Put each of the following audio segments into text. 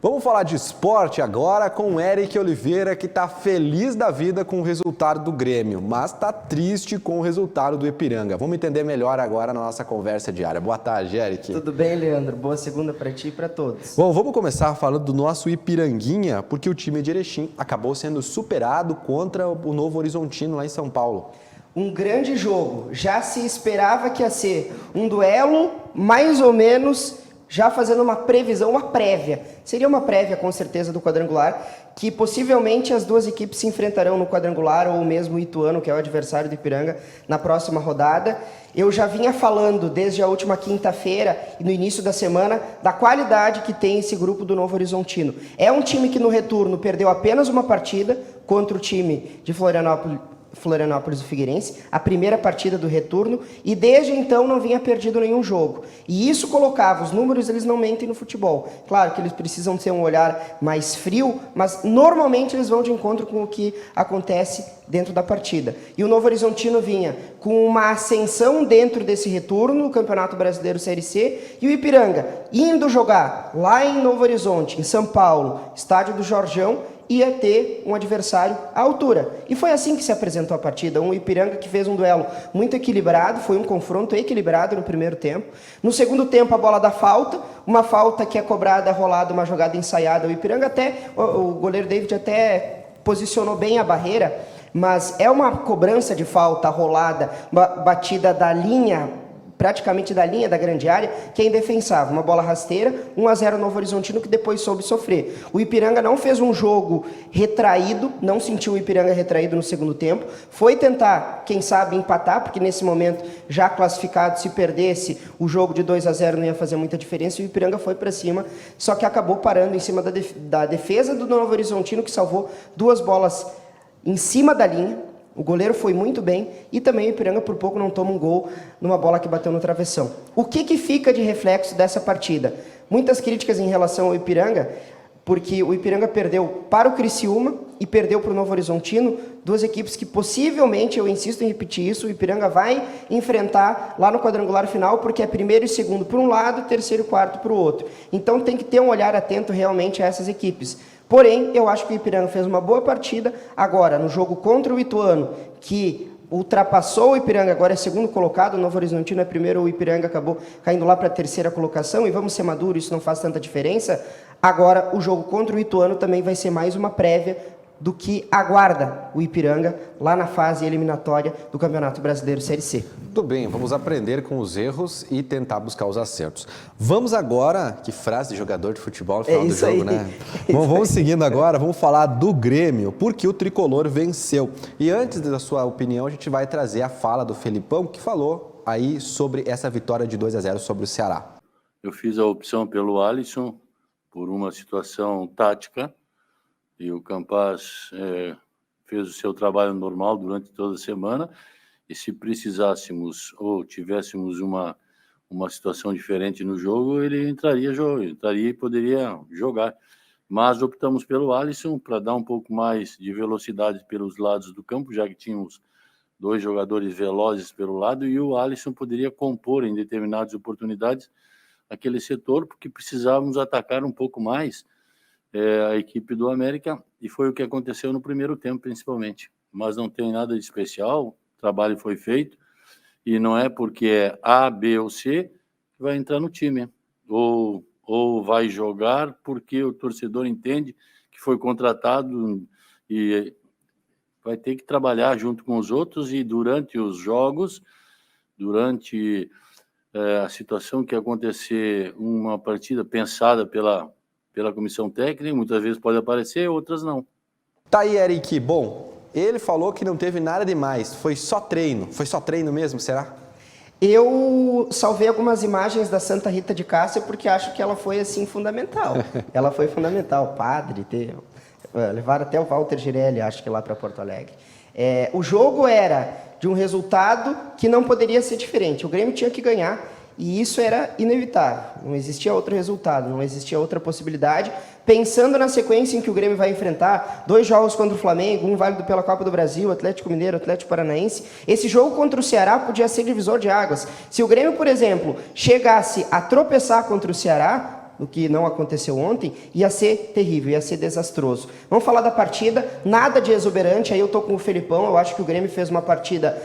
Vamos falar de esporte agora com o Eric Oliveira, que está feliz da vida com o resultado do Grêmio, mas está triste com o resultado do Ipiranga. Vamos entender melhor agora na nossa conversa diária. Boa tarde, Eric. Tudo bem, Leandro? Boa segunda para ti e para todos. Bom, vamos começar falando do nosso Ipiranguinha, porque o time de Erechim acabou sendo superado contra o Novo Horizontino lá em São Paulo. Um grande jogo. Já se esperava que ia ser um duelo, mais ou menos, já fazendo uma previsão, uma prévia. Seria uma prévia, com certeza, do quadrangular, que possivelmente as duas equipes se enfrentarão no quadrangular, ou mesmo o Ituano, que é o adversário do Ipiranga, na próxima rodada. Eu já vinha falando desde a última quinta-feira e no início da semana da qualidade que tem esse grupo do Novo Horizontino. É um time que no retorno perdeu apenas uma partida contra o time de Florianópolis e Figueirense, a primeira partida do retorno, e desde então não vinha perdido nenhum jogo. E isso colocava, os números eles não mentem no futebol. Claro que eles precisam ter um olhar mais frio, mas normalmente eles vão de encontro com o que acontece dentro da partida. E o Novo Horizontino vinha com uma ascensão dentro desse retorno, no Campeonato Brasileiro Série C, e o Ipiranga indo jogar lá em Novo Horizonte, em São Paulo, estádio do Jorjão, ia ter um adversário à altura. E foi assim que se apresentou a partida. Um Ipiranga que fez um duelo muito equilibrado, foi um confronto equilibrado no primeiro tempo. No segundo tempo, a bola da falta, uma falta que é cobrada, rolada, uma jogada ensaiada. O Ipiranga o goleiro David até posicionou bem a barreira, mas é uma cobrança de falta rolada, batida da linha, praticamente da linha da grande área, que é indefensável. Uma bola rasteira, 1-0 Novo Horizontino, que depois soube sofrer. O Ipiranga não fez um jogo retraído, não sentiu o Ipiranga retraído no segundo tempo, foi tentar, quem sabe, empatar, porque nesse momento, já classificado, se perdesse, o jogo de 2-0 não ia fazer muita diferença, e o Ipiranga foi para cima, só que acabou parando em cima da defesa do Novo Horizontino, que salvou duas bolas em cima da linha. O goleiro foi muito bem e também o Ipiranga por pouco não toma um gol numa bola que bateu no travessão. O que fica de reflexo dessa partida? Muitas críticas em relação ao Ipiranga, porque o Ipiranga perdeu para o Criciúma e perdeu para o Novo Horizontino, duas equipes que possivelmente, eu insisto em repetir isso, o Ipiranga vai enfrentar lá no quadrangular final, porque é primeiro e segundo para um lado, terceiro e quarto para o outro. Então tem que ter um olhar atento realmente a essas equipes. Porém, eu acho que o Ipiranga fez uma boa partida. Agora, no jogo contra o Ituano, que ultrapassou o Ipiranga, agora é segundo colocado, o Novo Horizontino é primeiro, o Ipiranga acabou caindo lá para a terceira colocação, e vamos ser maduros, isso não faz tanta diferença. Agora, o jogo contra o Ituano também vai ser mais uma prévia do que aguarda o Ipiranga lá na fase eliminatória do Campeonato Brasileiro Série C. Tudo bem, vamos aprender com os erros e tentar buscar os acertos. Vamos agora, que frase de jogador de futebol no final do jogo, né? Bom, vamos seguindo agora, vamos falar do Grêmio, porque o Tricolor venceu. E antes da sua opinião, a gente vai trazer a fala do Felipão, que falou aí sobre essa vitória de 2-0 sobre o Ceará. Eu fiz a opção pelo Alisson, por uma situação tática, e o Campaz fez o seu trabalho normal durante toda a semana, e se precisássemos ou tivéssemos uma situação diferente no jogo, ele entraria e poderia jogar. Mas optamos pelo Alisson para dar um pouco mais de velocidade pelos lados do campo, já que tínhamos dois jogadores velozes pelo lado, e o Alisson poderia compor em determinadas oportunidades aquele setor, porque precisávamos atacar um pouco mais a equipe do América, e foi o que aconteceu no primeiro tempo, principalmente. Mas não tem nada de especial, o trabalho foi feito, e não é porque é A, B ou C que vai entrar no time, ou vai jogar porque o torcedor entende que foi contratado e vai ter que trabalhar junto com os outros, e durante os jogos, durante a situação que acontecer, uma partida pensada pela comissão técnica, muitas vezes pode aparecer, outras não. Tá aí, Eric. Bom, ele falou que não teve nada demais, foi só treino. Foi só treino mesmo, será? Eu salvei algumas imagens da Santa Rita de Cássia porque acho que ela foi, assim, fundamental. Ela foi fundamental. Padre, levaram até o Walter Girelli, acho que lá para Porto Alegre. O jogo era de um resultado que não poderia ser diferente. O Grêmio tinha que ganhar. E isso era inevitável, não existia outro resultado, não existia outra possibilidade. Pensando na sequência em que o Grêmio vai enfrentar, 2 jogos contra o Flamengo, um válido pela Copa do Brasil, Atlético Mineiro, Atlético Paranaense, esse jogo contra o Ceará podia ser divisor de águas. Se o Grêmio, por exemplo, chegasse a tropeçar contra o Ceará, no que não aconteceu ontem, ia ser terrível, ia ser desastroso. Vamos falar da partida, nada de exuberante, aí eu tô com o Felipão, eu acho que o Grêmio fez uma partida,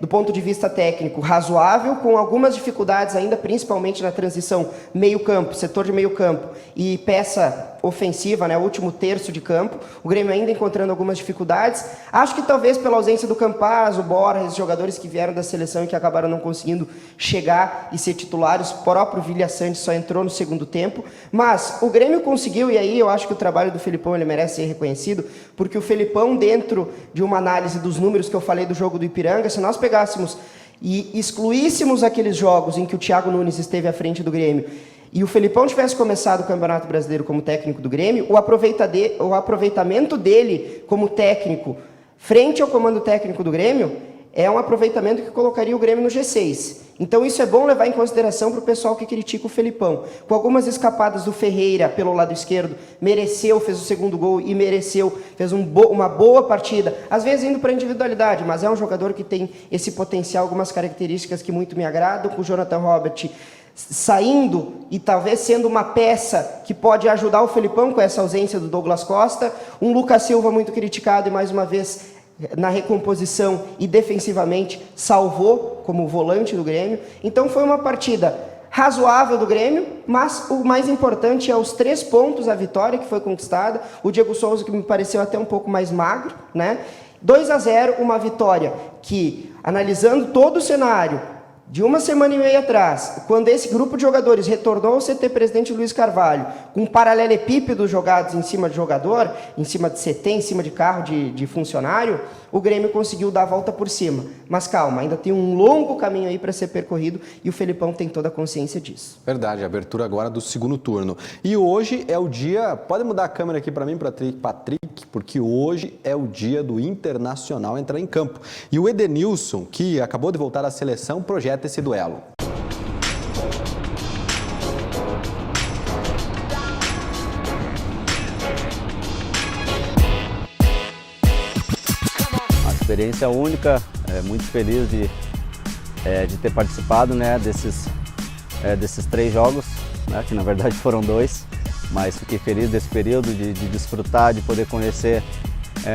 do ponto de vista técnico, razoável, com algumas dificuldades ainda, principalmente na transição meio-campo, setor de meio-campo e peça ofensiva, né, último terço de campo, o Grêmio ainda encontrando algumas dificuldades. Acho que talvez pela ausência do Campaz, o Borja, os jogadores que vieram da seleção e que acabaram não conseguindo chegar e ser titulares, o próprio Vilha Santos só entrou no segundo tempo, mas o Grêmio conseguiu, e aí eu acho que o trabalho do Felipão ele merece ser reconhecido, porque o Felipão, dentro de uma análise dos números que eu falei do jogo do Ipiranga, se nós pegássemos e excluíssemos aqueles jogos em que o Thiago Nunes esteve à frente do Grêmio e o Felipão tivesse começado o Campeonato Brasileiro como técnico do Grêmio, o aproveitamento dele como técnico frente ao comando técnico do Grêmio é um aproveitamento que colocaria o Grêmio no G6. Então isso é bom levar em consideração para o pessoal que critica o Felipão. Com algumas escapadas do Ferreira pelo lado esquerdo, mereceu, fez o segundo gol e mereceu, fez uma boa partida. Às vezes indo para a individualidade, mas é um jogador que tem esse potencial, algumas características que muito me agradam, com o Jonathan Robert saindo e talvez sendo uma peça que pode ajudar o Felipão com essa ausência do Douglas Costa, um Lucas Silva muito criticado e mais uma vez na recomposição e defensivamente salvou como volante do Grêmio. Então foi uma partida razoável do Grêmio, mas o mais importante é os 3 pontos, a vitória que foi conquistada, o Diego Souza que me pareceu até um pouco mais magro, né? 2-0, uma vitória que, analisando todo o cenário, de uma semana e meia atrás, quando esse grupo de jogadores retornou ao CT Presidente Luiz Carvalho, com paralelepípedos jogados em cima de jogador, em cima de CT, em cima de carro de funcionário, o Grêmio conseguiu dar a volta por cima. Mas calma, ainda tem um longo caminho aí para ser percorrido e o Felipão tem toda a consciência disso. Verdade, abertura agora do segundo turno. E hoje é o dia, pode mudar a câmera aqui para mim, Patrick, porque hoje é o dia do Internacional entrar em campo. E o Edenilson, que acabou de voltar à seleção, projeta esse duelo. Uma experiência única, muito feliz de ter participado, né, desses 3 jogos, né, que na verdade foram 2, mas fiquei feliz desse período de desfrutar, de poder conhecer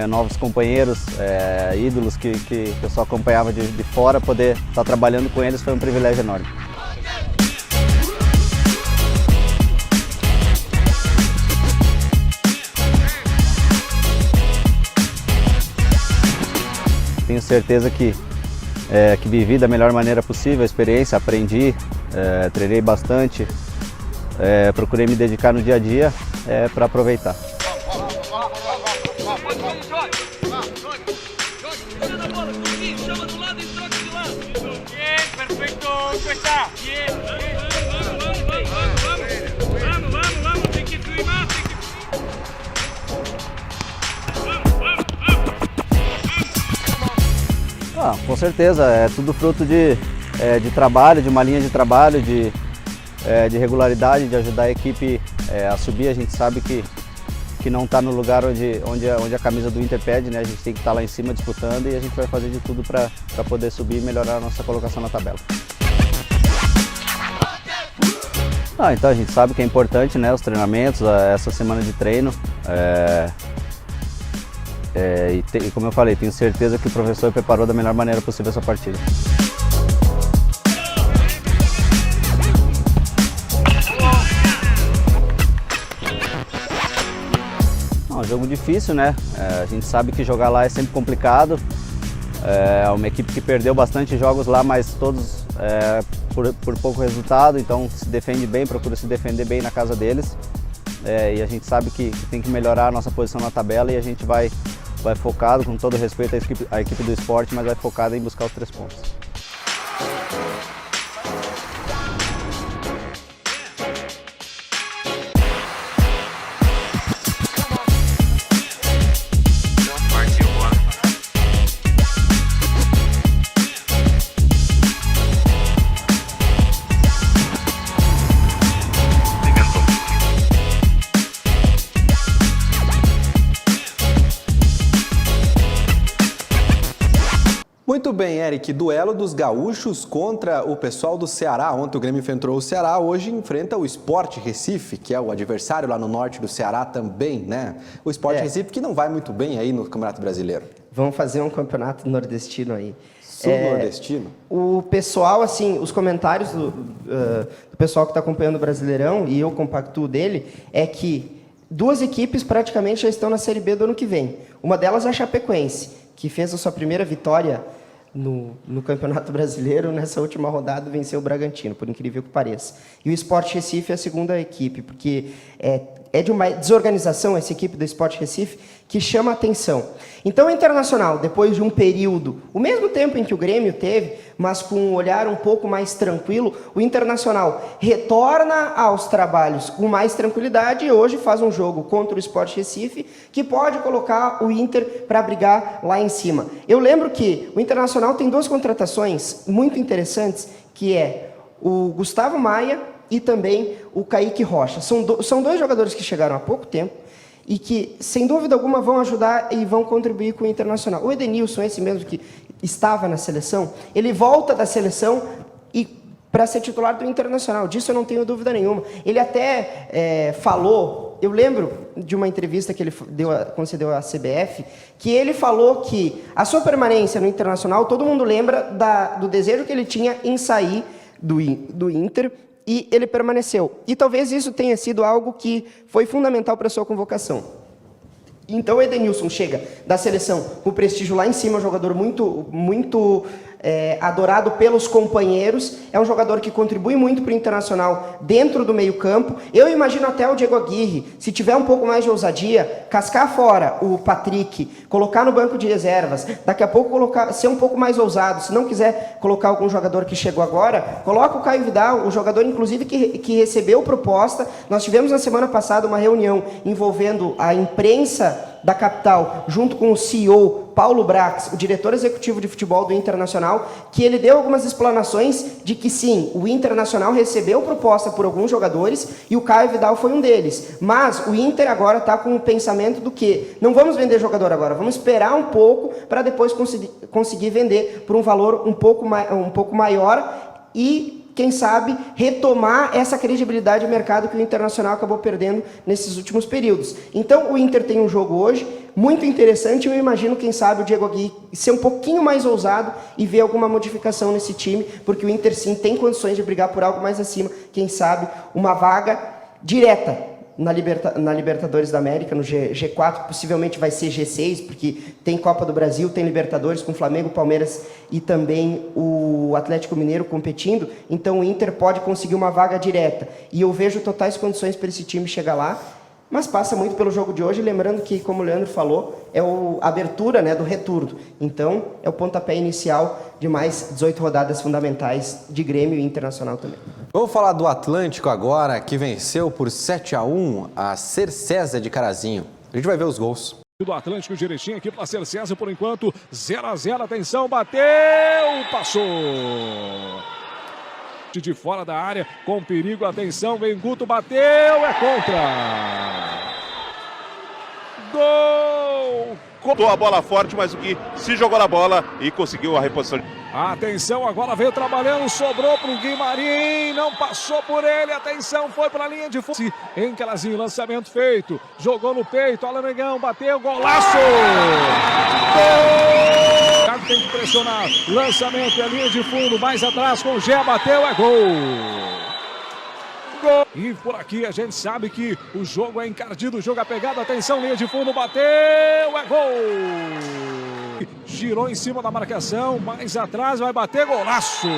novos companheiros, ídolos que eu só acompanhava de fora, poder estar trabalhando com eles foi um privilégio enorme. Tenho certeza que vivi da melhor maneira possível a experiência, aprendi, treinei bastante, procurei me dedicar no dia a dia para aproveitar. Com certeza, é tudo fruto de trabalho, de uma linha de trabalho, de regularidade, de ajudar a equipe a subir. A gente sabe que não está no lugar onde a camisa do Inter pede, né? A gente tem que estar lá em cima disputando e a gente vai fazer de tudo para poder subir e melhorar a nossa colocação na tabela. Então a gente sabe que é importante, né, os treinamentos, essa semana de treino. E como eu falei, tenho certeza que o professor preparou da melhor maneira possível essa partida. É um jogo difícil, né? A gente sabe que jogar lá é sempre complicado. É uma equipe que perdeu bastante jogos lá, mas todos por pouco resultado, então se defende bem, procura se defender bem na casa deles. E a gente sabe que tem que melhorar a nossa posição na tabela e a gente vai focado, com todo respeito à equipe do Sport, mas vai focado em buscar os 3 pontos. Muito bem, Eric. Duelo dos gaúchos contra o pessoal do Ceará. Ontem o Grêmio enfrentou o Ceará, hoje enfrenta o Sport Recife, que é o adversário lá no norte do Ceará também, né? O Sport Recife que não vai muito bem aí no Campeonato Brasileiro. Vamos fazer um campeonato nordestino aí. Sul-nordestino? O pessoal, assim, os comentários do pessoal que está acompanhando o Brasileirão, e eu compactuo dele, é que 2 equipes praticamente já estão na Série B do ano que vem. Uma delas é a Chapecoense, que fez a sua primeira vitória no Campeonato Brasileiro. Nessa última rodada venceu o Bragantino, por incrível que pareça. E o Sport Recife é a segunda equipe, porque é de uma desorganização essa equipe do Sport Recife que chama a atenção. Então o Internacional, depois de um período, o mesmo tempo em que o Grêmio teve, mas com um olhar um pouco mais tranquilo, o Internacional retorna aos trabalhos com mais tranquilidade e hoje faz um jogo contra o Sport Recife que pode colocar o Inter para brigar lá em cima. Eu lembro que o Internacional tem 2 contratações muito interessantes, que é o Gustavo Maia e também o Kaique Rocha. São 2 jogadores que chegaram há pouco tempo e que, sem dúvida alguma, vão ajudar e vão contribuir com o Internacional. O Edenilson, esse mesmo que estava na seleção, ele volta da seleção e para ser titular do Internacional. Disso eu não tenho dúvida nenhuma. Ele até falou, eu lembro de uma entrevista que ele concedeu à CBF, que ele falou que a sua permanência no Internacional, todo mundo lembra do desejo que ele tinha em sair do Inter, e ele permaneceu. E talvez isso tenha sido algo que foi fundamental para a sua convocação. Então o Edenilson chega da seleção com o prestígio lá em cima, um jogador muito adorado pelos companheiros, é um jogador que contribui muito para o Internacional dentro do meio campo. Eu imagino até o Diego Aguirre, se tiver um pouco mais de ousadia, cascar fora o Patrick, colocar no banco de reservas, daqui a pouco ser um pouco mais ousado, se não quiser colocar algum jogador que chegou agora, coloca o Caio Vidal, o jogador inclusive que recebeu proposta. Nós tivemos na semana passada uma reunião envolvendo a imprensa da capital, junto com o CEO Paulo Brax, o diretor executivo de futebol do Internacional, que ele deu algumas explanações de que sim, o Internacional recebeu proposta por alguns jogadores e o Caio Vidal foi um deles. Mas o Inter agora está com o pensamento do que não vamos vender jogador agora, vamos esperar um pouco para depois conseguir vender por um valor um pouco maior e quem sabe, retomar essa credibilidade de mercado que o Internacional acabou perdendo nesses últimos períodos. Então, o Inter tem um jogo hoje muito interessante. Eu imagino, quem sabe, o Diego Aguirre ser um pouquinho mais ousado e ver alguma modificação nesse time, porque o Inter, sim, tem condições de brigar por algo mais acima. Quem sabe, uma vaga direta na Libertadores da América, no G4, possivelmente vai ser G6, porque tem Copa do Brasil, tem Libertadores com Flamengo, Palmeiras e também o Atlético Mineiro competindo. Então o Inter pode conseguir uma vaga direta. E eu vejo totais condições para esse time chegar lá, mas passa muito pelo jogo de hoje, lembrando que, como o Leandro falou, é a abertura, né, do retorno. Então, é o pontapé inicial de mais 18 rodadas fundamentais de Grêmio e Internacional também. Vamos falar do Atlântico agora, que venceu por 7-1 a Cercesa de Carazinho. A gente vai ver os gols. Do Atlântico de Erechim aqui para Cercesa, por enquanto, 0-0, atenção, bateu, passou. De fora da área, com perigo, atenção, vem Guto, bateu, é contra. Gol! Cortou a bola forte, mas o Gui se jogou na bola e conseguiu a reposição. Atenção, agora veio trabalhando, sobrou para o Guimarães, não passou por ele, atenção, foi para a linha de fundo. Em Carazinho, lançamento feito, jogou no peito, Alan Negão, bateu, golaço! Gol! Tem que pressionar, lançamento é linha de fundo, mais atrás com o Gé, bateu, é gol! Gol! E por aqui a gente sabe que o jogo é encardido, o jogo é pegado, atenção, linha de fundo, bateu, é gol! Girou em cima da marcação, mais atrás, vai bater, golaço!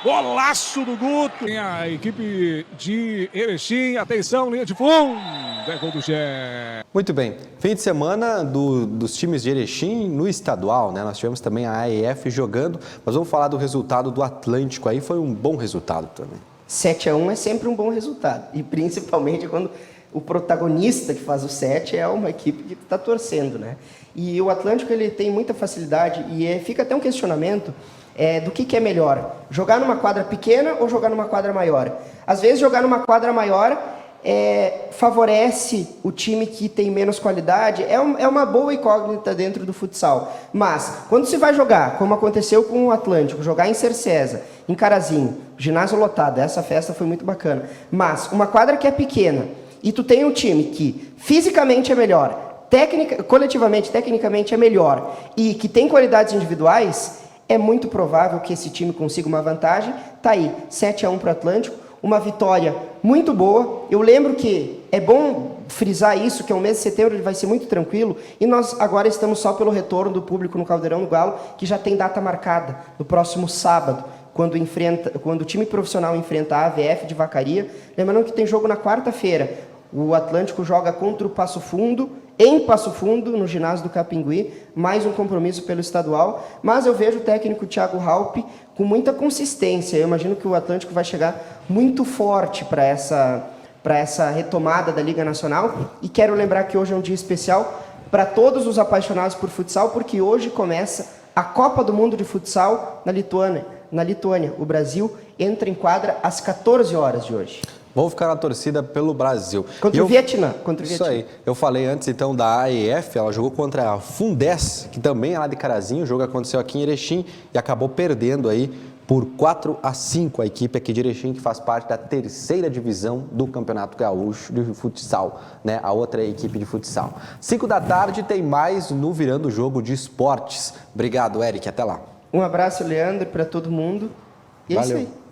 Golaço do Guto! Tem a equipe de Erechim, atenção, linha de fundo, é gol do Gé. Muito bem, fim de semana dos times de Erechim no estadual, né? Nós tivemos também a AEF jogando, mas vamos falar do resultado do Atlântico, aí foi um bom resultado também. 7-1 é sempre um bom resultado, e principalmente quando o protagonista que faz o 7 é uma equipe que está torcendo, né? E o Atlântico, ele tem muita facilidade, e fica até um questionamento do que é melhor, jogar numa quadra pequena ou jogar numa quadra maior. Às vezes jogar numa quadra maior favorece o time que tem menos qualidade, é uma boa incógnita dentro do futsal. Mas, quando se vai jogar, como aconteceu com o Atlântico, jogar em Cercesa, em Carazinho, ginásio lotado, essa festa foi muito bacana. Mas, uma quadra que é pequena, e tu tem um time que fisicamente é melhor, coletivamente, tecnicamente é melhor, e que tem qualidades individuais, é muito provável que esse time consiga uma vantagem. Tá aí, 7-1 para o Atlântico, uma vitória muito boa. Eu lembro que é bom frisar isso, que é o mês de setembro, ele vai ser muito tranquilo, e nós agora estamos só pelo retorno do público no Caldeirão do Galo, que já tem data marcada, no próximo sábado, quando o time profissional enfrenta a AVF de Vacaria. Lembrando que tem jogo na quarta-feira. O Atlântico joga contra o Passo Fundo, em Passo Fundo, no ginásio do Capingui, mais um compromisso pelo estadual, mas eu vejo o técnico Thiago Halpe com muita consistência. Eu imagino que o Atlântico vai chegar muito forte para essa retomada da Liga Nacional, e quero lembrar que hoje é um dia especial para todos os apaixonados por futsal, porque hoje começa a Copa do Mundo de Futsal na Lituânia. O Brasil entra em quadra às 14 horas de hoje. Vamos ficar na torcida pelo Brasil. Contra o Vietnã. Isso aí. Eu falei antes, então, da AEF. Ela jogou contra a Fundes, que também é lá de Carazinho. O jogo aconteceu aqui em Erechim e acabou perdendo aí por 4-5 a equipe aqui de Erechim, que faz parte da 3ª divisão do Campeonato Gaúcho de Futsal, né? A outra equipe de futsal. 5 da tarde tem mais no Virando Jogo de Esportes. Obrigado, Eric. Até lá. Um abraço, Leandro, para todo mundo. E Valeu. É isso aí.